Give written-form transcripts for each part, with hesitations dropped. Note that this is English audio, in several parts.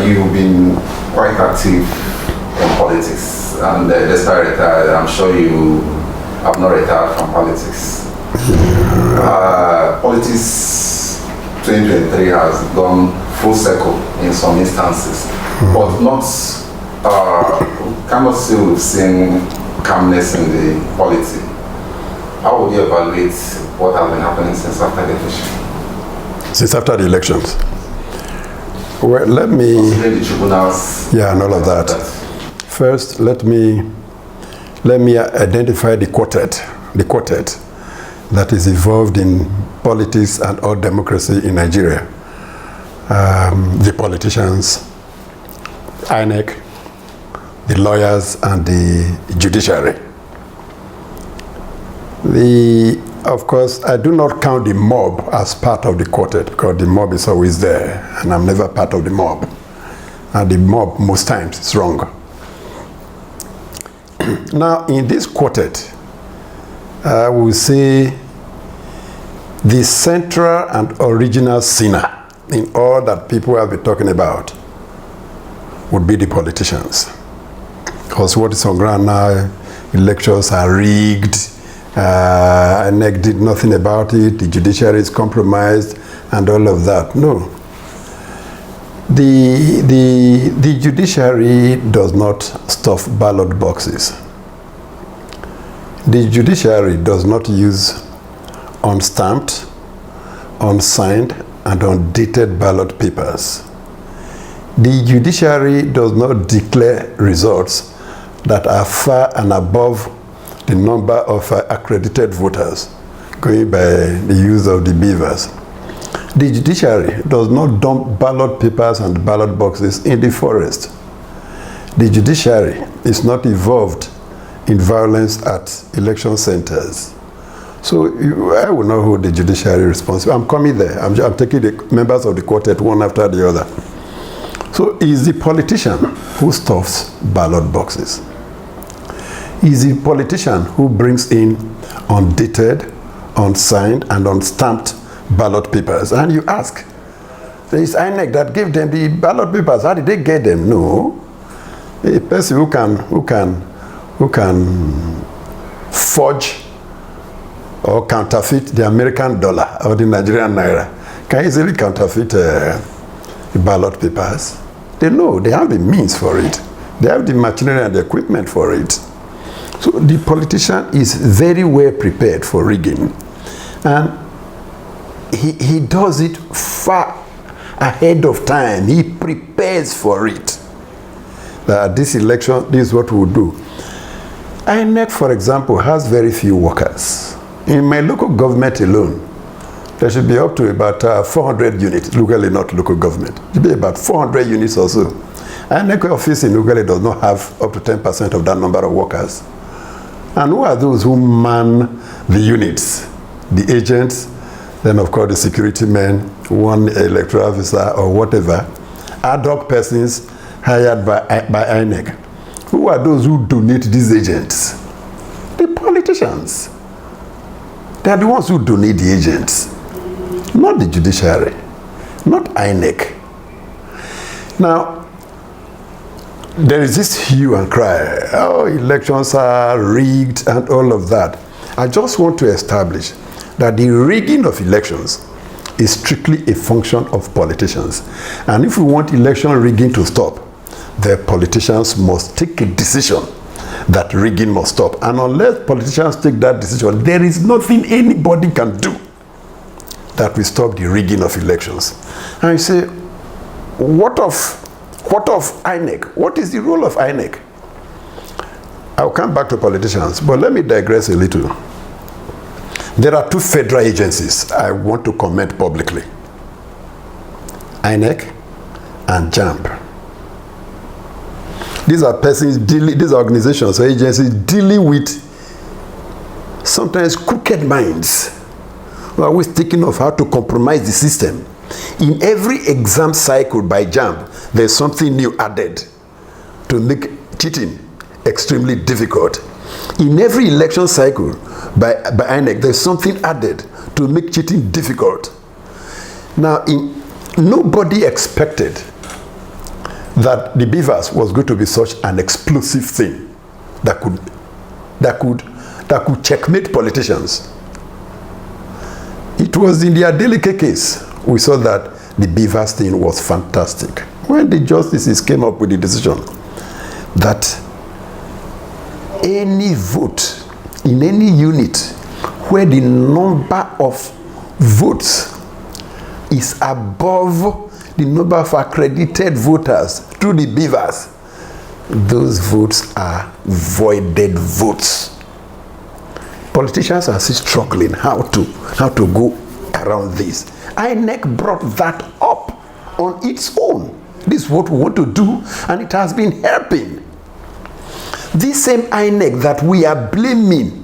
you've been quite active in politics, and despite retired, I'm sure you have not retired from politics. Politics 2023 has gone full circle in some instances, but not, cannot say we've seen calmness in the polity. How would you evaluate what has been happening since after the election? Since after the elections? Well, let me... Considering the tribunals... Yeah, and all of that. First, let me identify the quartet that is involved in politics and all democracy in Nigeria. The politicians, INEC, the lawyers, and the judiciary. Of course, I do not count the mob as part of the quartet, because the mob is always there, and I'm never part of the mob. And the mob, most times, is wrong. Now, in this quartet, I will say the central and original sinner in all that people have been talking about would be the politicians. Because what is on ground now, elections are rigged, INEC did nothing about it, the judiciary is compromised, and all of that. No. The judiciary does not stuff ballot boxes. The judiciary does not use unstamped, unsigned, and undated ballot papers. The judiciary does not declare results that are far and above the number of accredited voters, going by the use of the beavers. The judiciary does not dump ballot papers and ballot boxes in the forest. The judiciary is not involved in violence at election centers. So I will not hold the judiciary responsible. I'm coming there. I'm taking the members of the quartet one after the other. So is the politician who stuffs ballot boxes. Is the politician who brings in undated, unsigned, and unstamped ballot papers. And you ask, there is INEC that gave them the ballot papers. How did they get them? No. A person who can forge or counterfeit the American dollar or the Nigerian naira can easily counterfeit the ballot papers. They know, they have the means for it. They have the machinery and the equipment for it. So the politician is very well prepared for rigging. And he does it far ahead of time. He prepares for it. This election, this is what we'll do. INEC, for example, has very few workers. In my local government alone, there should be up to about 400 units, locally not local government. It should be about 400 units or so. INEC office in locally does not have up to 10% of that number of workers. And who are those who man the units? The agents, then of course the security men, one electoral officer or whatever, ad hoc persons hired by INEC. Who are those who donate these agents? The politicians. They are the ones who donate the agents, not the judiciary, not INEC. Now, there is this hue and cry, oh, elections are rigged and all of that. I just want to establish that the rigging of elections is strictly a function of politicians. And if we want election rigging to stop, the politicians must take a decision that rigging must stop. And unless politicians take that decision, there is nothing anybody can do that will stop the rigging of elections. And you say, what of INEC? What is the role of INEC? I'll come back to politicians, but let me digress a little. There are two federal agencies I want to comment publicly. INEC and JAMB. These are persons, these organizations or agencies dealing with sometimes crooked minds who are always thinking of how to compromise the system. In every exam cycle by JAMB, there's something new added to make cheating extremely difficult. In every election cycle by INEC, there's something added to make cheating difficult. Now, nobody expected that the beavers was going to be such an explosive thing that could checkmate politicians. It was in the Adeleke case we saw that the beavers thing was fantastic. When the justices came up with the decision that any vote in any unit where the number of votes is above the number of accredited voters through the beavers, those votes are voided votes. Politicians are still struggling how to go around this. INEC brought that up on its own. This is what we want to do, and it has been helping. This same INEC that we are blaming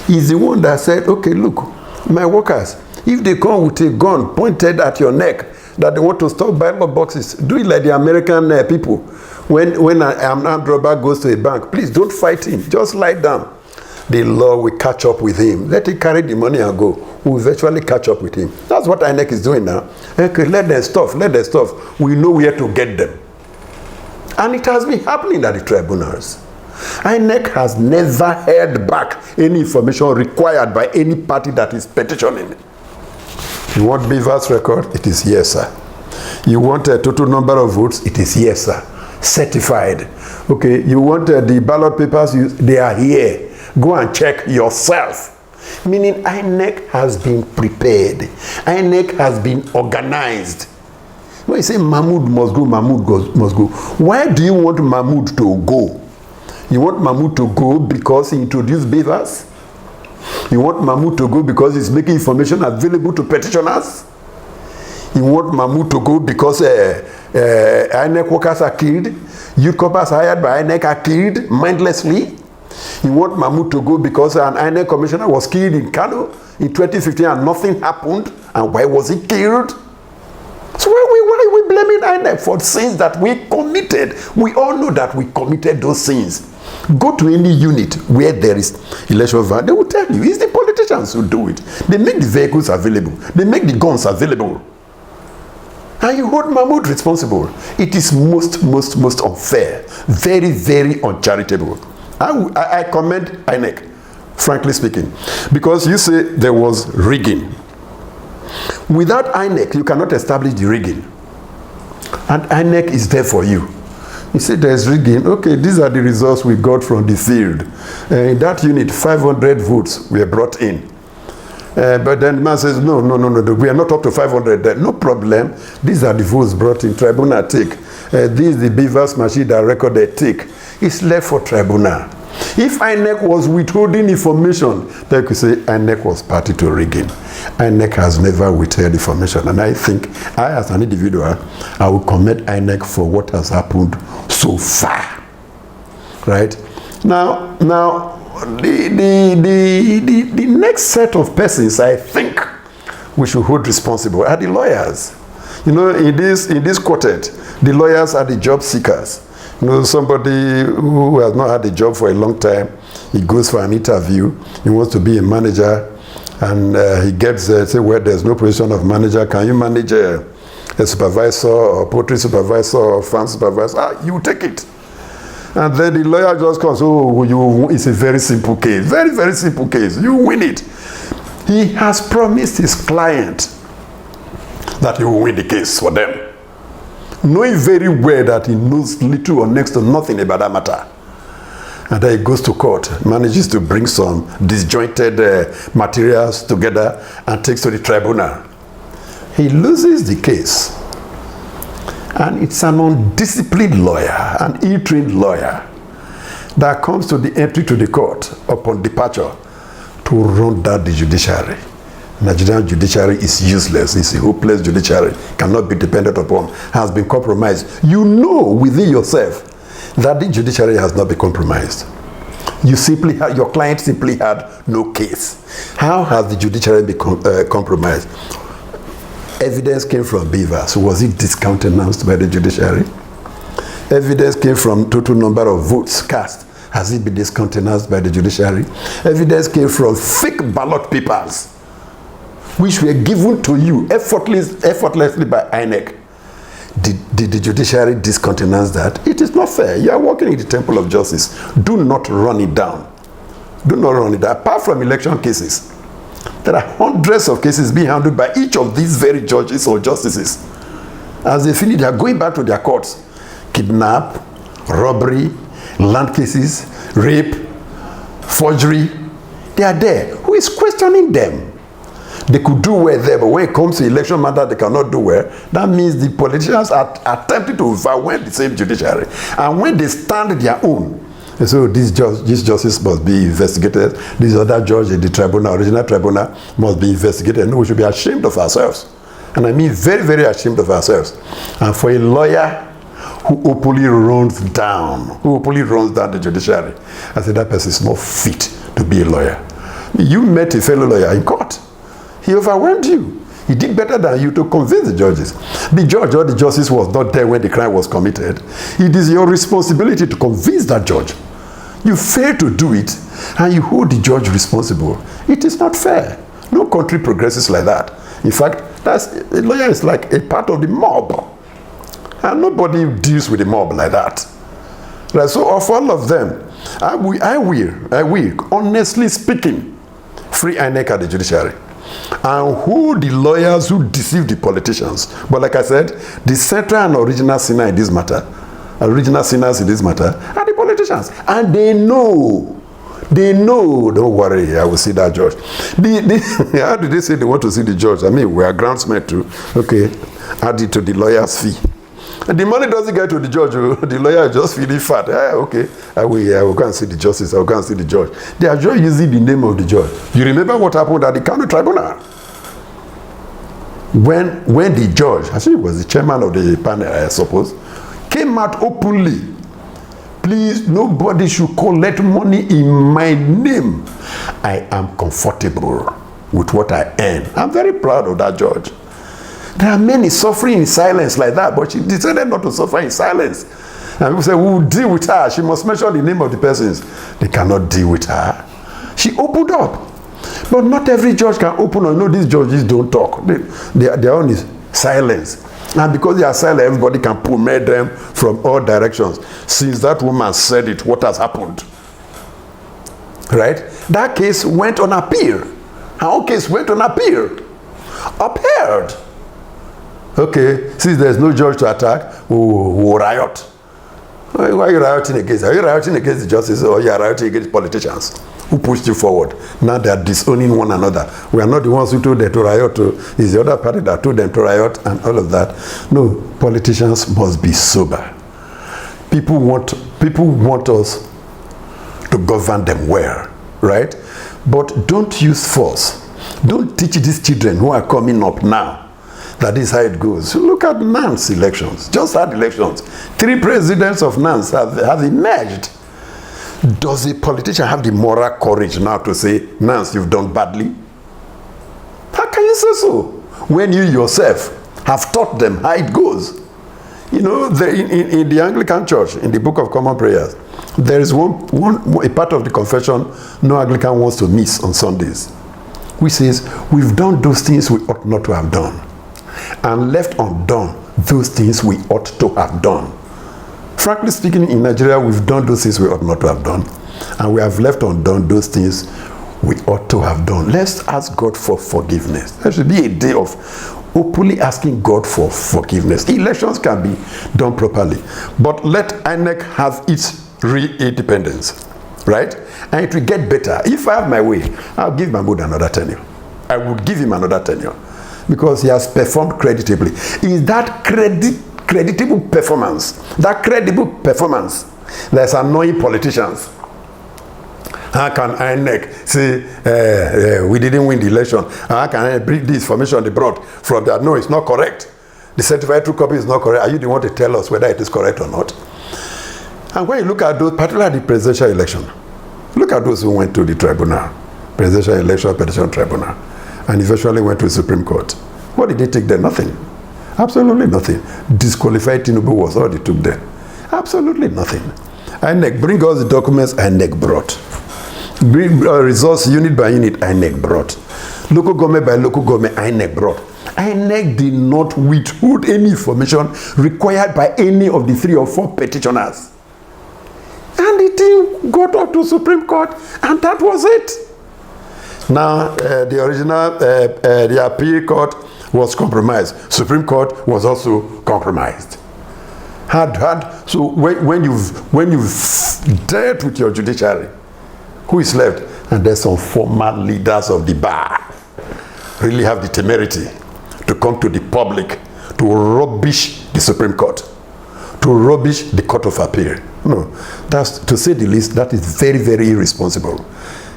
is the one that said, okay, look, my workers, if they come with a gun pointed at your neck that they want to stop ballot boxes, do it like the American people. When an armed robber goes to a bank, please don't fight him, just lie down. The law will catch up with him. Let him carry the money and go. We'll eventually catch up with him. That's what INEC is doing now. Okay, let them stuff. We know where to get them. And it has been happening at the tribunals. INEC has never held back any information required by any party that is petitioning. You want beavers record? It is yes, sir. You want a total number of votes? It is yes, sir. Certified. Okay, you want the ballot papers? They are here. Go and check yourself. Meaning INEC has been prepared. INEC has been organized. When you say Mahmood must go, must go. Why do you want Mahmood to go? You want Mahmood to go because he introduced beavers? You want Mahmood to go because he's making information available to petitioners? You want Mahmood to go because INEC workers are killed? Youth corps hired by INEC are killed mindlessly? You want Mahmood to go because an INEC commissioner was killed in Kano in 2015 and nothing happened? And why was he killed? So why are we blaming INEC for sins that we committed? We all know that we committed those sins. Go to any unit where there is election van, they will tell you, it's the politicians who do it. They make the vehicles available. They make the guns available. And you hold Mahmood responsible. It is most unfair. Very, very uncharitable. I commend INEC, frankly speaking, because you say there was rigging. Without INEC, you cannot establish the rigging. And INEC is there for you. You say there's rigging. Okay, these are the results we got from the field. In that unit, 500 votes were brought in. But then the man says, no, we are not up to 500 there. No problem. These are the votes brought in. Tribunal take. This is the beavers machine that recorded take. It's left for tribunal. If INEC was withholding information, they could say INEC was party to rigging. INEC has never withheld information. And I think, I as an individual, I will commend INEC for what has happened so far. Right? Now the next set of persons I think we should hold responsible are the lawyers. You know, in this quartet, the lawyers are the job seekers. You know, somebody who has not had a job for a long time, he goes for an interview, he wants to be a manager, and he gets there, say, well, there's no position of manager. Can you manage a supervisor or poultry supervisor or farm supervisor? You take it. And then the lawyer just comes, it's a very simple case. Very, very simple case. You win it. He has promised his client that he will win the case for them, knowing very well that he knows little or next to nothing about that matter. And then he goes to court, manages to bring some disjointed materials together and takes to the tribunal. He loses the case. And it's an undisciplined lawyer, an ill-trained lawyer, that comes to the entry to the court upon departure to run down the judiciary. Nigerian judiciary is useless. It's a hopeless judiciary, cannot be depended upon, has been compromised. You know within yourself that the judiciary has not been compromised. Your client simply had no case. How has the judiciary been compromised? Evidence came from beavers. Was it discountenanced by the judiciary? Evidence came from total number of votes cast. Has it been discountenanced by the judiciary? Evidence came from fake ballot papers, which were given to you effortlessly by INEC. Did the judiciary discountenance that? It is not fair. You are working in the temple of justice. Do not run it down. Do not run it down. Apart from election cases, there are hundreds of cases being handled by each of these very judges or justices. As they finish, they are going back to their courts. Kidnap, robbery, land cases, rape, forgery. They are there. Who is questioning them? They could do well there, but when it comes to election matter, they cannot do well. That means the politicians are attempting to overwhelm the same judiciary. And when they stand their own, so this justice must be investigated, this other judge in the tribunal, original tribunal, must be investigated. No, we should be ashamed of ourselves. And I mean very, very ashamed of ourselves. And for a lawyer who openly runs down the judiciary, I said that person is not fit to be a lawyer. You met a fellow lawyer in court. He overwhelmed you. He did better than you to convince the judges. The judge or the justice was not there when the crime was committed. It is your responsibility to convince that judge. You fail to do it, and you hold the judge responsible. It is not fair. No country progresses like that. In fact, a lawyer is like a part of the mob. And nobody deals with the mob like that. Right? So of all of them, I will, honestly speaking, free INEC at the judiciary. And who the lawyers who deceive the politicians. But like I said, the central and original sinner in this matter, original sinners in this matter, are the politicians. And they know. Don't worry, I will see that judge. How did they say they want to see the judge? I mean, we are groundsmen too. Okay, add it to the lawyer's fee. And the money doesn't get to the judge. The lawyer is just feeling fat. Okay, I will go and see the justice. I will go and see the judge. They are just using the name of the judge. You remember what happened at the county tribunal? When the judge, I think it was the chairman of the panel, I suppose, came out openly. Please, nobody should collect money in my name. I am comfortable with what I earn. I'm very proud of that judge. There are many suffering in silence like that, but she decided not to suffer in silence. And people say, we will deal with her. She must mention the name of the persons. They cannot deal with her. She opened up. But not every judge can open up. No, these judges don't talk. Their own is silence. And because they are silent, everybody can permit them from all directions. Since that woman said it, what has happened? Right? That case went on appeal. Her own case went on appeal. Upheld. Okay, since there's no judge to attack, we'll riot. Why are you rioting against? Are you rioting against the justice, or you are rioting against politicians who pushed you forward? Now they are disowning one another. We are not the ones who told them to riot. It's the other party that told them to riot and all of that. No, politicians must be sober. People want us to govern them well, right? But don't use force. Don't teach these children who are coming up now that is how it goes. Look at NAN's elections. Just had elections. 3 presidents of NAN's have emerged. Does a politician have the moral courage now to say, Nance, you've done badly? How can you say so? When you yourself have taught them how it goes. You know, in the Anglican Church, in the Book of Common Prayers, there is a part of the confession no Anglican wants to miss on Sundays, which says, we've done those things we ought not to have done, and left undone those things we ought to have done. Frankly speaking, in Nigeria, we've done those things we ought not to have done, and we have left undone those things we ought to have done. Let's ask God for forgiveness. There should be a day of openly asking God for forgiveness. Elections can be done properly, but let INEC have its real independence, right? And it will get better. If I have my way, I'll give Mahmood another tenure. I would give him another tenure, because he has performed creditably. Is that creditable performance, that credible performance, that's annoying politicians? How can INEC say we didn't win the election? How can I bring this information they brought from that? No, it's not correct. The certified true copy is not correct. Are you the one to tell us whether it is correct or not? And when you look at those, particularly the presidential election, look at those who went to the tribunal, presidential election petition tribunal, and eventually went to the Supreme Court. What did they take there? Nothing. Absolutely nothing. Disqualified Tinubu was all they took there. Absolutely nothing. INEC, bring us the documents INEC brought. Bring results unit by unit INEC brought. Local government by local government INEC brought. INEC did not withhold any information required by any of the 3 or 4 petitioners. And the thing got up to Supreme Court, and that was it. Now, the original, the appeal court was compromised. Supreme Court was also compromised. So when you've dealt with your judiciary, who is left? And there's some former leaders of the bar really have the temerity to come to the public to rubbish the Supreme Court, to rubbish the Court of Appeal. No, that's, to say the least, that is very, very irresponsible.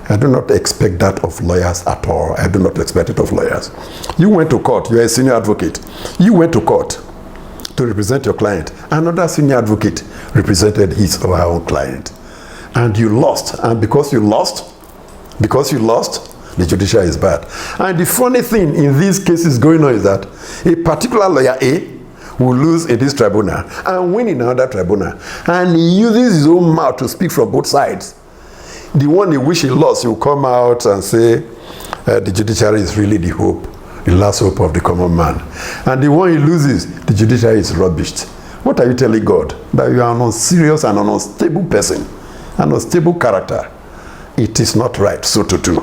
I do not expect that of lawyers at all. I do not expect it of lawyers. You went to court, you're a senior advocate. You went to court to represent your client. Another senior advocate represented his or her own client. And you lost. And because you lost, the judiciary is bad. And the funny thing in these cases going on is that a particular lawyer A will lose in this tribunal and win in another tribunal. And he uses his own mouth to speak from both sides. The one in which he lost, he will come out and say, the judiciary is really the hope, the last hope of the common man. And the one he loses, the judiciary is rubbished. What are you telling God? That you are an unserious and an unstable person, an unstable character. It is not right so to do.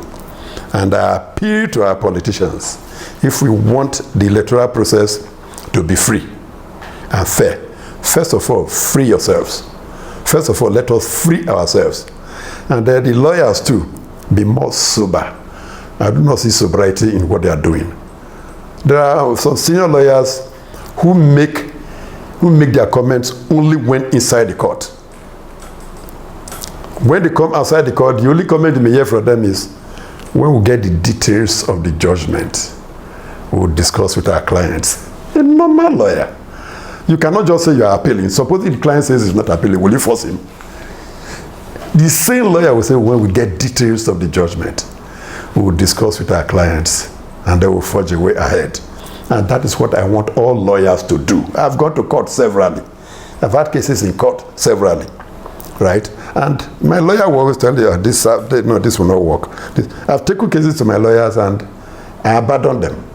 And I appeal to our politicians, if we want the electoral process to be free and fair, first of all, free yourselves. First of all, let us free ourselves. And then the lawyers too, be more sober. I do not see sobriety in what they are doing. There are some senior lawyers who make their comments only when inside the court. When they come outside the court, the only comment you may hear from them is, when we get the details of the judgment, we'll discuss with our clients. A normal lawyer. You cannot just say you are appealing. Supposing the client says he's not appealing, will you force him? The same lawyer will say, when we get details of the judgment, we will discuss with our clients, and they will forge a way ahead. And that is what I want all lawyers to do. I've gone to court severally. I've had cases in court severally, right? And my lawyer will always tell you, this will not work. I've taken cases to my lawyers and I abandoned them.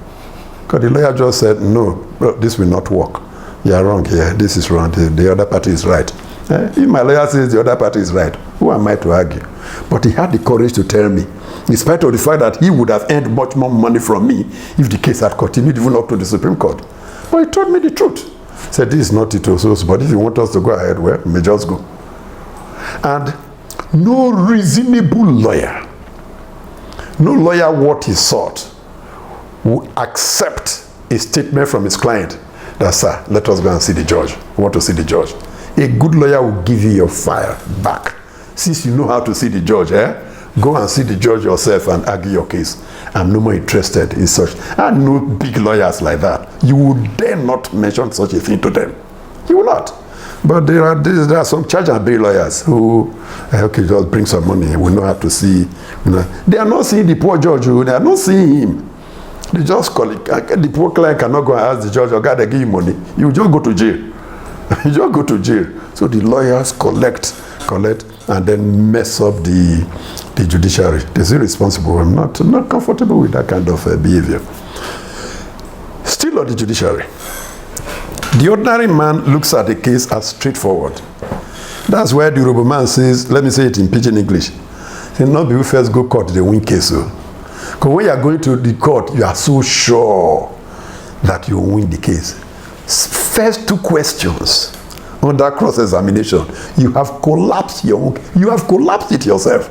Because the lawyer just said, no, this will not work. You are wrong here. This is wrong. The other party is right. If my lawyer says the other party is right, who am I to argue? But he had the courage to tell me, in spite of the fact that he would have earned much more money from me if the case had continued even up to the Supreme Court. But he told me the truth. He said, this is not it also, but if you want us to go ahead, well, we may just go. And no reasonable lawyer, no lawyer worth his salt, will accept a statement from his client that, sir, let us go and see the judge. We want to see the judge. A good lawyer will give you your file back. Since you know how to see the judge, go and see the judge yourself and argue your case. I'm no more interested in such. I know big lawyers like that. You would dare not mention such a thing to them. You will not. But there are some charge and bail lawyers who, okay, just bring some money. We know how to see. They are not seeing the poor judge. They are not seeing him. They just call it. The poor client cannot go and ask the judge, oh God, they give you money. You just go to jail. You just go to jail. So the lawyers collect, and then mess up the judiciary. They're irresponsible. I'm not comfortable with that kind of behavior. Still on the judiciary. The ordinary man looks at the case as straightforward. That's why the Yoruba man says, let me say it in pidgin English. Say, not be first go court, they win case. Because when you are going to the court, you are so sure that you will win the case. First 2 questions under cross-examination, you have collapsed it yourself.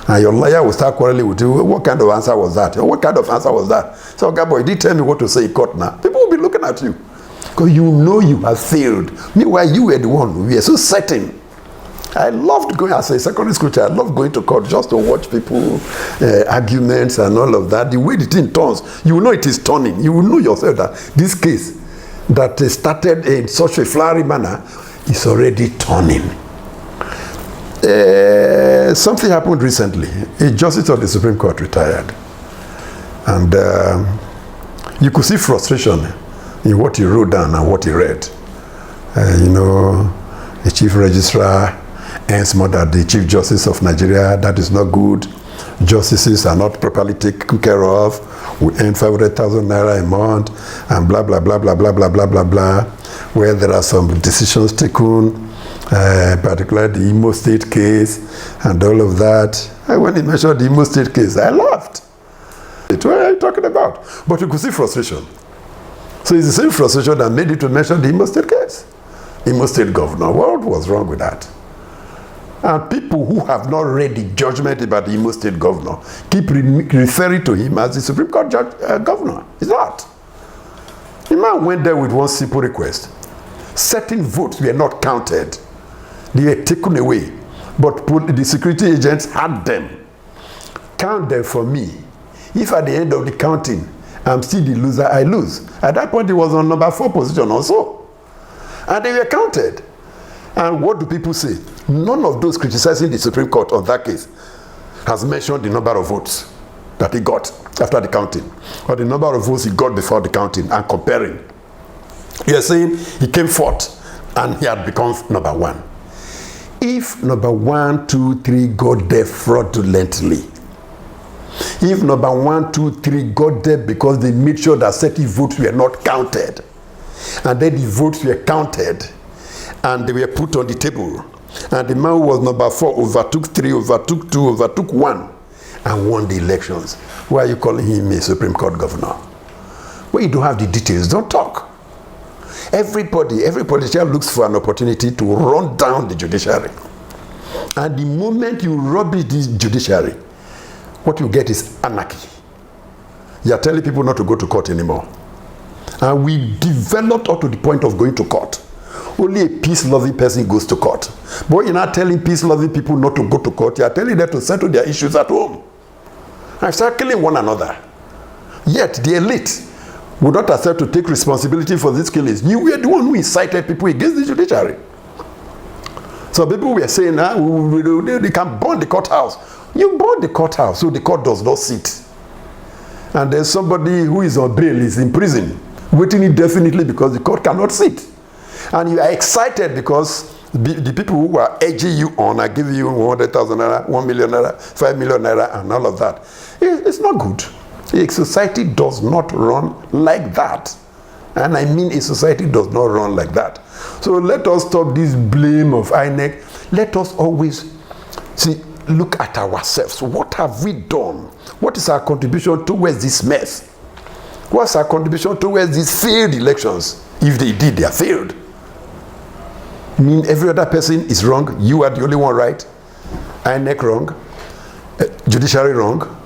And your lawyer will start quarreling with you. What kind of answer was that? What kind of answer was that? So, okay, boy, did tell me what to say in court now. People will be looking at you. Because you know you have failed. Meanwhile, you were the one. We are so certain. I loved going, as a secondary school child, I loved going to court just to watch people, arguments and all of that. The way the thing turns, you will know it is turning. You will know yourself that this case that started in such a flowery manner is already turning. Something happened recently. A justice of the Supreme Court retired. And you could see frustration in what he wrote down and what he read. The chief registrar earns more than the chief justice of Nigeria. That is not good. justices are not properly taken care of, we earn 500,000 naira a month, and blah, blah, blah, blah, blah, blah, blah, blah, blah, where there are some decisions taken, particularly the Imo State case, and all of that. And when he mentioned the Imo State case, I laughed. What are you talking about? But you could see frustration. So it's the same frustration that made it to mention the Imo State case. Imo State governor, what was wrong with that? And people who have not read the judgment about the Imo State governor keep referring to him as the Supreme Court governor. He's not. The man went there with one simple request. Certain votes were not counted. They were taken away. But the security agents had them. Count them for me. If at the end of the counting, I'm still the loser, I lose. At that point, he was on number 4 position also. And they were counted. And what do people say? None of those criticizing the Supreme Court on that case has mentioned the number of votes that he got after the counting, or the number of votes he got before the counting, and comparing. You are saying he came fourth and he had become number 1. If number 1, 2, 3 got there fraudulently, if number 1, 2, 3 got there because they made sure that certain votes were not counted, and then the votes were counted and they were put on the table, and the man who was number 4 overtook 3, overtook 2, overtook 1, and won the elections, why are you calling him a Supreme Court governor? When you don't have the details, don't talk. Every politician looks for an opportunity to run down the judiciary. And the moment you rubbish this judiciary, what you get is anarchy. You are telling people not to go to court anymore. And we developed up to the point of going to court. Only a peace-loving person goes to court. But you're not telling peace-loving people not to go to court. You are telling them to settle their issues at home. And start killing one another. Yet the elite would not accept to take responsibility for these killings. You were the one who incited people against the judiciary. So people were saying, they can burn the courthouse. You burn the courthouse, so the court does not sit. And there's somebody who is on bail, is in prison, waiting indefinitely because the court cannot sit. And you are excited because the people who are edging you on are giving you 100,000 naira, 1 million naira, 5 million naira, and all of that. It's not good. A society does not run like that. And I mean a society does not run like that. So let us stop this blame of INEC. Let us always look at ourselves. What have we done? What is our contribution towards this mess? What's our contribution towards these failed elections? If they did, they are failed. I mean, every other person is wrong. You are the only one right. INEC wrong. Judiciary wrong.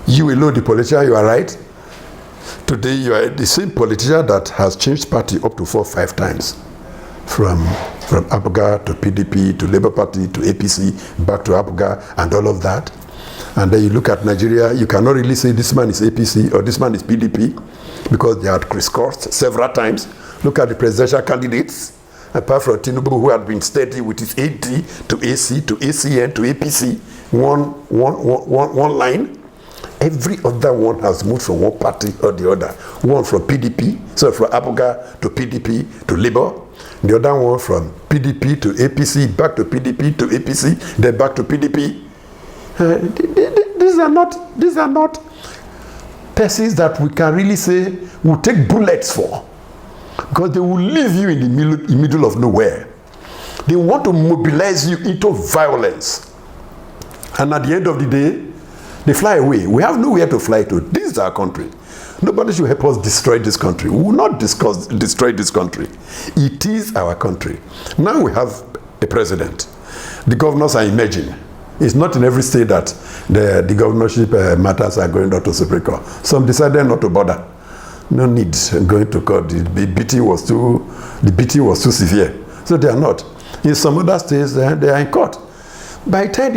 You alone, the politician, you are right. Today, you are the same politician that has changed party up to 4 or 5 times. From APGA to PDP to Labour Party to APC, back to APGA, and all of that. And then you look at Nigeria, you cannot really say this man is APC or this man is PDP because they had crisscrossed several times. Look at the presidential candidates, apart from Tinubu, who had been steady with his AD to AC to ACN to APC, one line. Every other one has moved from one party or the other. One from PDP, so from APGA to PDP to Labour. The other one from PDP to APC, back to PDP to APC, then back to PDP. These are not persons that we can really say we'll take bullets for, because they will leave you in the middle of nowhere. They want to mobilize you into violence, and at the end of the day, they fly away. We have nowhere to fly to. This is our country. Nobody should help us destroy this country. We will not destroy this country. It is our country. Now we have a president. The governors are emerging. It's not in every state that the governorship matters are going down to Supreme Court. Some decided not to bother. No need going to court. The beating was too severe. So they are not. In some other states, they are in court. By the time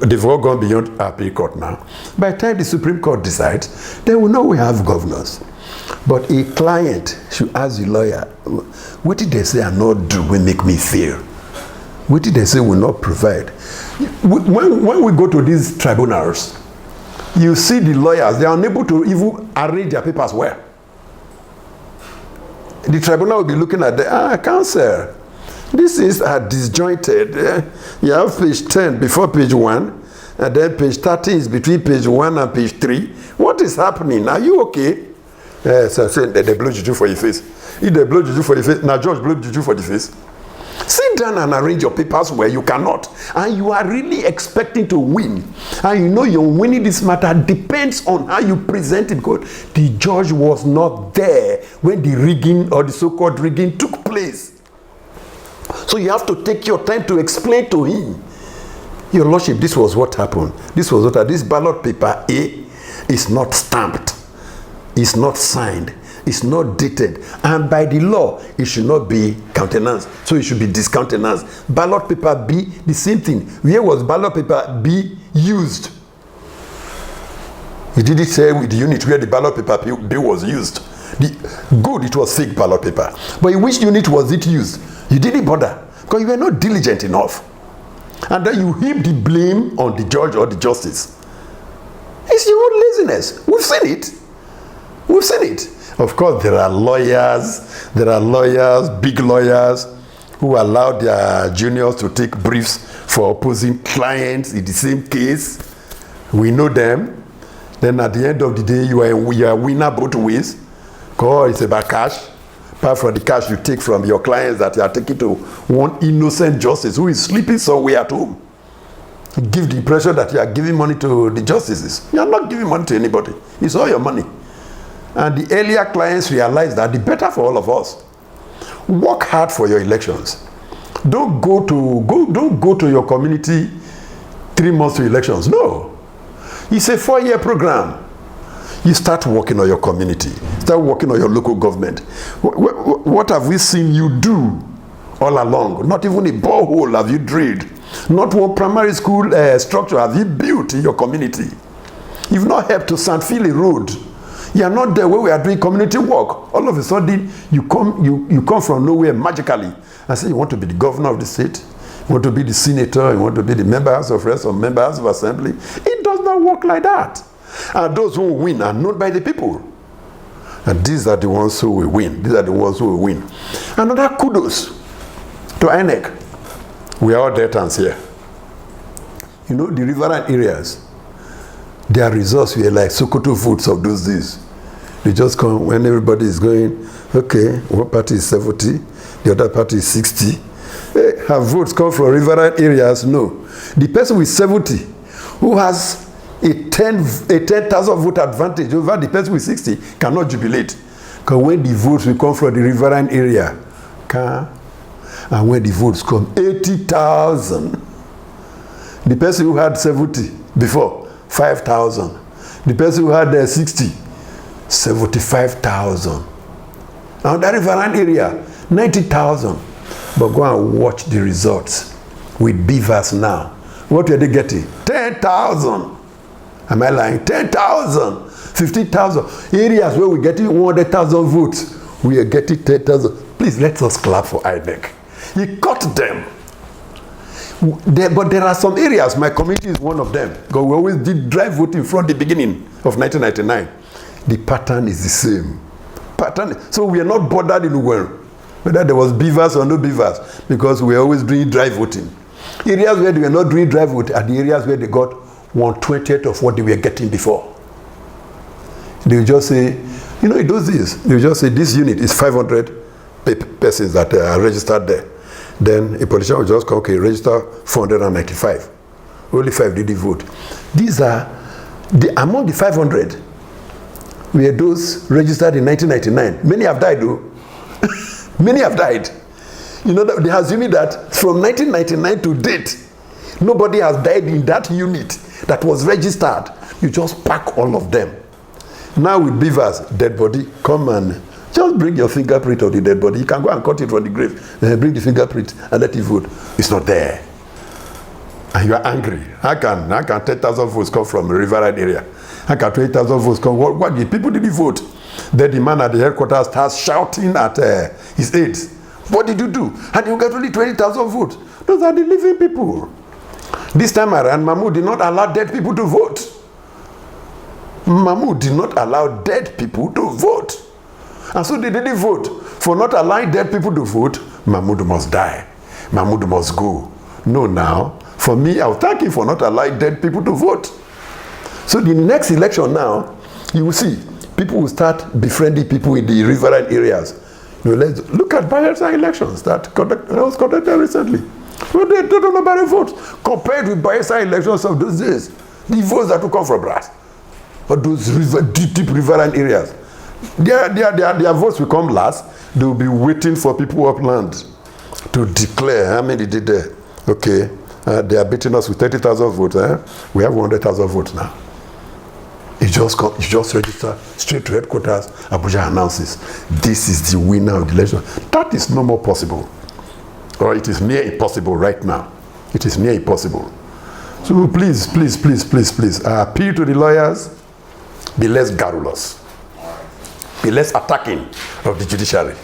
they've all gone beyond appeal court now. By the time the Supreme Court decides, they will know we have governors. But a client should ask the lawyer, what did they say I not do will make me fear? What did they say will not provide? When we go to these tribunals, you see the lawyers, they are unable to even arrange their papers well. The tribunal will be looking at the counsel. This is disjointed. You have page 10 before page 1. And then page 30 is between page 1 and page 3. What is happening? Are you okay? So they blow juju for your face. If they blow juju for your face, now George blow juju for the face. Sit down and arrange your papers where you cannot. And you are really expecting to win. And you know your winning this matter depends on how you present it. Because the judge was not there when the rigging or the so-called rigging took place. So you have to take your time to explain to him. Your Lordship, this was what happened. This was what this ballot paper A is not stamped. It's not signed. It's not dated. And by the law, it should not be countenanced. So it should be discountenanced. Ballot paper B, the same thing. Where was ballot paper B used? He didn't say with the unit where the ballot paper B was used. It was fake ballot paper. But in which unit was it used? You didn't bother. Because you were not diligent enough. And then you heap the blame on the judge or the justice. It's your own laziness. We've seen it. We've seen it. Of course, there are lawyers, big lawyers, who allow their juniors to take briefs for opposing clients in the same case. We know them. Then at the end of the day, you are a winner both ways. Because it's about cash. Apart from the cash you take from your clients that you are taking to one innocent justice who is sleeping somewhere at home. You give the impression that you are giving money to the justices. You are not giving money to anybody. It's all your money. And the earlier clients realize that the better for all of us. Work hard for your elections. Don't go to your community 3 months to elections. No. It's a 4-year program. You start working on your community. Start working on your local government. What have we seen you do all along? Not even a borehole have you drilled. Not one primary school structure have you built in your community. You've not helped to sandfill a road. You are not there where we are doing community work. All of a sudden, you come from nowhere magically and say you want to be the governor of the state, you want to be the senator, you want to be the members of House or members of assembly. It does not work like that. And those who win are known by the people. And these are the ones who will win. These are the ones who will win. Another kudos to INEC. We are all Deltans here. You know, the riverine areas, their results were like Sokoto votes of those days. They just come when everybody is going, okay, one party is 70, the other party is 60. Hey, have votes come from riverine areas? No. The person with 70 who has a 10,000 vote advantage over the person with 60 cannot jubilate. Because when the votes will come from the riverine area, and when the votes come, 80,000. The person who had 70 before, 5,000. The person who had 60, 75,000. Now that riverine area, 90,000. But go and watch the results with beavers now. What are they getting? 10,000. Am I lying? 10,000, 50,000. Areas where we're getting 100,000 votes, we are getting 10,000. Please let us clap for INEC. He cut them. But there are some areas, my community is one of them, because we always did drive voting from the beginning of 1999. The pattern is the same. So we are not bothered in whether there was beavers or no beavers, because we are always doing drive voting. Areas where they were not doing drive voting are the areas where they got 1/20th of what they were getting before. They will just say, you know, it does this. They will just say this unit is 500 persons that are registered there. Then a politician will just come, okay, register 495. Only 5 didn't vote. These are, among the 500, were those registered in 1999. Many have died though. Many have died. You know, they are assuming that from 1999 to date, nobody has died in that unit that was registered. You just pack all of them. Now with beavers, dead body, come and just bring your fingerprint of the dead body. You can go and cut it from the grave. Bring the fingerprint and let it vote. It's not there. And you are angry. How can 10,000 votes come from a riverine area? How can 20,000 votes come? What people didn't vote? Then the man at the headquarters starts shouting at his aides. What did you do? And you get only 20,000 votes. Those are the living people. This time around, Mahmood did not allow dead people to vote. Mahmood did not allow dead people to vote. And so they didn't vote. For not allowing dead people to vote, Mahmood must die. Mahmood must go. No, now, For me, I'll thank him for not allowing dead people to vote. So the next election now, you will see, people will start befriending people in the riverine areas. Let's look at Bayelsa elections that was conducted recently. Well, they don't know about the votes. Compared with Bayelsa elections of those days, the votes that will come from Brass, or those deep riverine areas, their votes will come last. They will be waiting for people upland to declare how many did they. Okay, they are beating us with 30,000 votes. We have 100,000 votes now. You just register straight to headquarters. Abuja announces this is the winner of the election. That is no more possible, or it is near impossible right now. It is near impossible. So please, I appeal to the lawyers: be less garrulous, be less attacking of the judiciary.